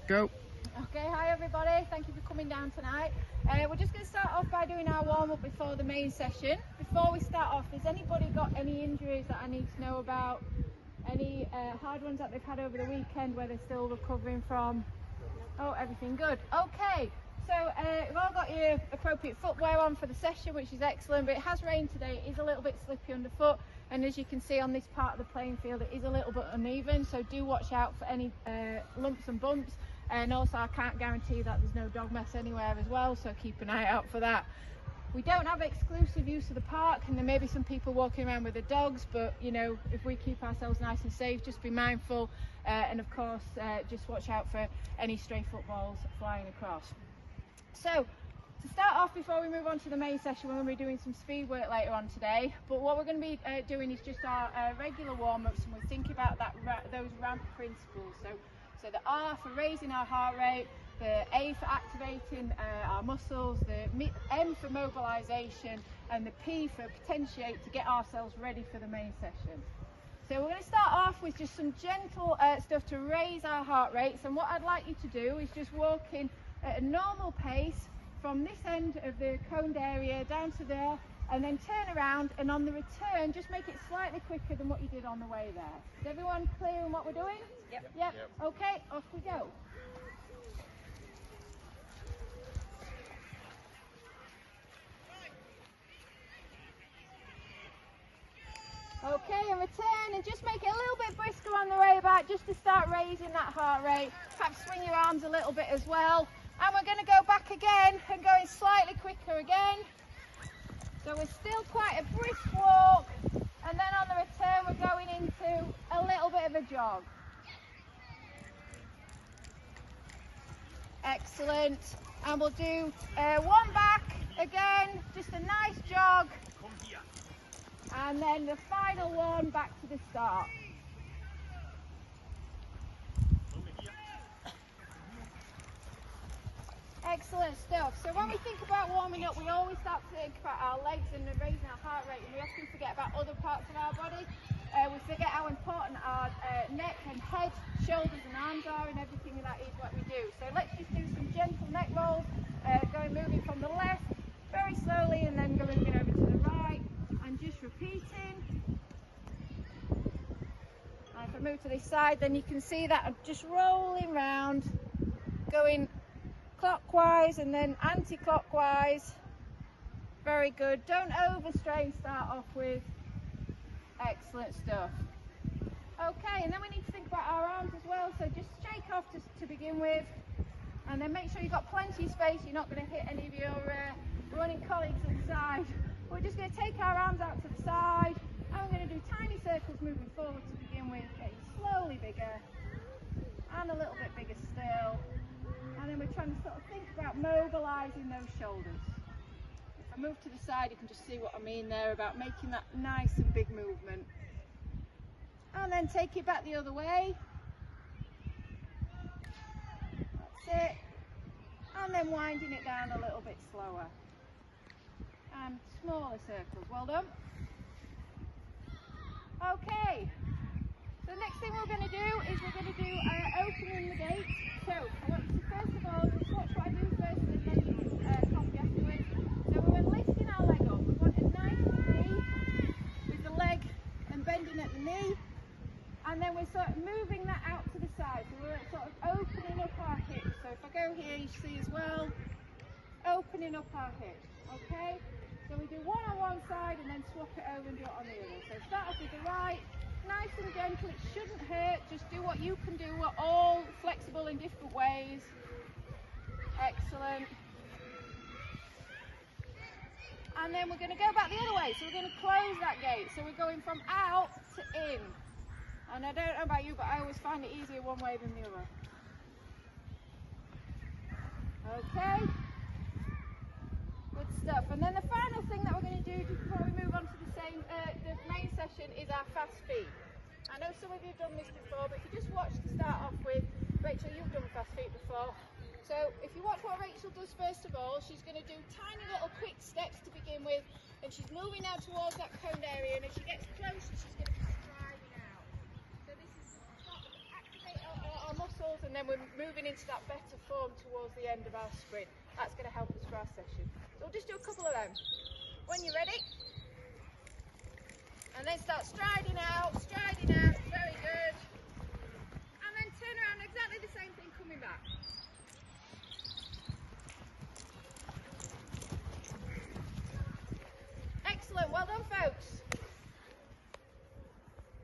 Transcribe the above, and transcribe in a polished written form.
Go. Okay, hi everybody, thank you for coming down tonight. We're just going to start off by doing our warm-up before the main session. Before we start off, has anybody got any injuries that I need to know about? Any hard ones that they've had over the weekend where they're still recovering from? Oh, everything good. Okay, so we've all got your appropriate footwear on for the session, which is excellent, but it has rained today. It is a little bit slippy underfoot, and as you can see on this part of the playing field, it is a little bit uneven, so do watch out for any lumps and bumps. And also I can't guarantee that there's no dog mess anywhere as well, so keep an eye out for that. We don't have exclusive use of the park, and there may be some people walking around with their dogs, but you know, if we keep ourselves nice and safe, just be mindful, and of course just watch out for any stray footballs flying across. So to start off, before we move on to the main session, we're going to be doing some speed work later on today, but what we're going to be doing is just our regular warm-ups, and we're thinking about those ramp principles. So the R for raising our heart rate, the A for activating our muscles, the M for mobilisation, and the P for potentiate to get ourselves ready for the main session. So we're going to start off with just some gentle stuff to raise our heart rates, and what I'd like you to do is just walk in at a normal pace from this end of the coned area down to there, and then turn around, and on the return just make it slightly quicker than what you did on the way there. Is everyone clear on what we're doing? Yep. Okay, off we go. Okay, and return, and just make it a little bit brisker on the way back, just to start raising that heart rate. Perhaps swing your arms a little bit as well. And we're going to go back again and going slightly quicker again. So we're still quite a brisk walk, and then on the return we're going into a little bit of a jog. Excellent. And we'll do one back again, just a nice jog. And then the final one back to the start. Excellent stuff. So when we think about warming up, we always start to think about our legs and raising our heart rate, and we often forget about other parts of our body. We forget how important our neck and head, shoulders and arms are, and everything that is what we do. So let's just do some gentle neck rolls, moving from the left very slowly, and then moving over to the right, and just repeating. And if I move to this side, then you can see that I'm just rolling round, going clockwise and then anti-clockwise. Very good. Don't overstrain, start off with. Excellent stuff. Okay, and then we need to think about our arms as well, so just shake off to begin with, and then make sure you've got plenty of space. You're not going to hit any of your running colleagues at the side. We're just going to take our arms out to the side, and we're going to do tiny circles moving forward to begin with, getting slowly bigger and a little bit bigger still. And then we're trying to sort of think about mobilising those shoulders. If I move to the side, you can just see what I mean there about making that nice and big movement. And then take it back the other way. That's it. And then winding it down a little bit slower. And smaller circles. Well done. Okay. So the next thing we're going to do is we're going to do opening the gate. So I want you to first of all just watch what I do first, and then you can copy afterwards. So we're lifting our leg up. We want a nice knee with the leg and bending at the knee, and then we're sort of moving that out to the side. So we're sort of opening up our hips. So if I go here, you see as well, opening up our hips. Okay. So we do one on one side and then swap it over and do it on the other. So start off with the right. Nice and gentle, it shouldn't hurt, just do what you can do. We're all flexible in different ways. Excellent. And then we're going to go back the other way, so we're going to close that gate. So we're going from out to in. And I don't know about you, but I always find it easier one way than the other. Okay. Good stuff. And then the final thing that we're going to do just before we move on to the main session is our fast feet. I know some of you have done this before, but if you just watch to start off with, Rachel, you've done fast feet before. So if you watch what Rachel does first of all, she's going to do tiny little quick steps to begin with, and she's moving out towards that coned area, and as she gets closer, she's going to be striding out. So this is activate our muscles. muscles, and then we're moving into that better form towards the end of our sprint. That's going to help us for our session. So we'll just do a couple of them. When you're ready, and then start striding out, very good. And then turn around, exactly the same thing coming back. Excellent, well done folks.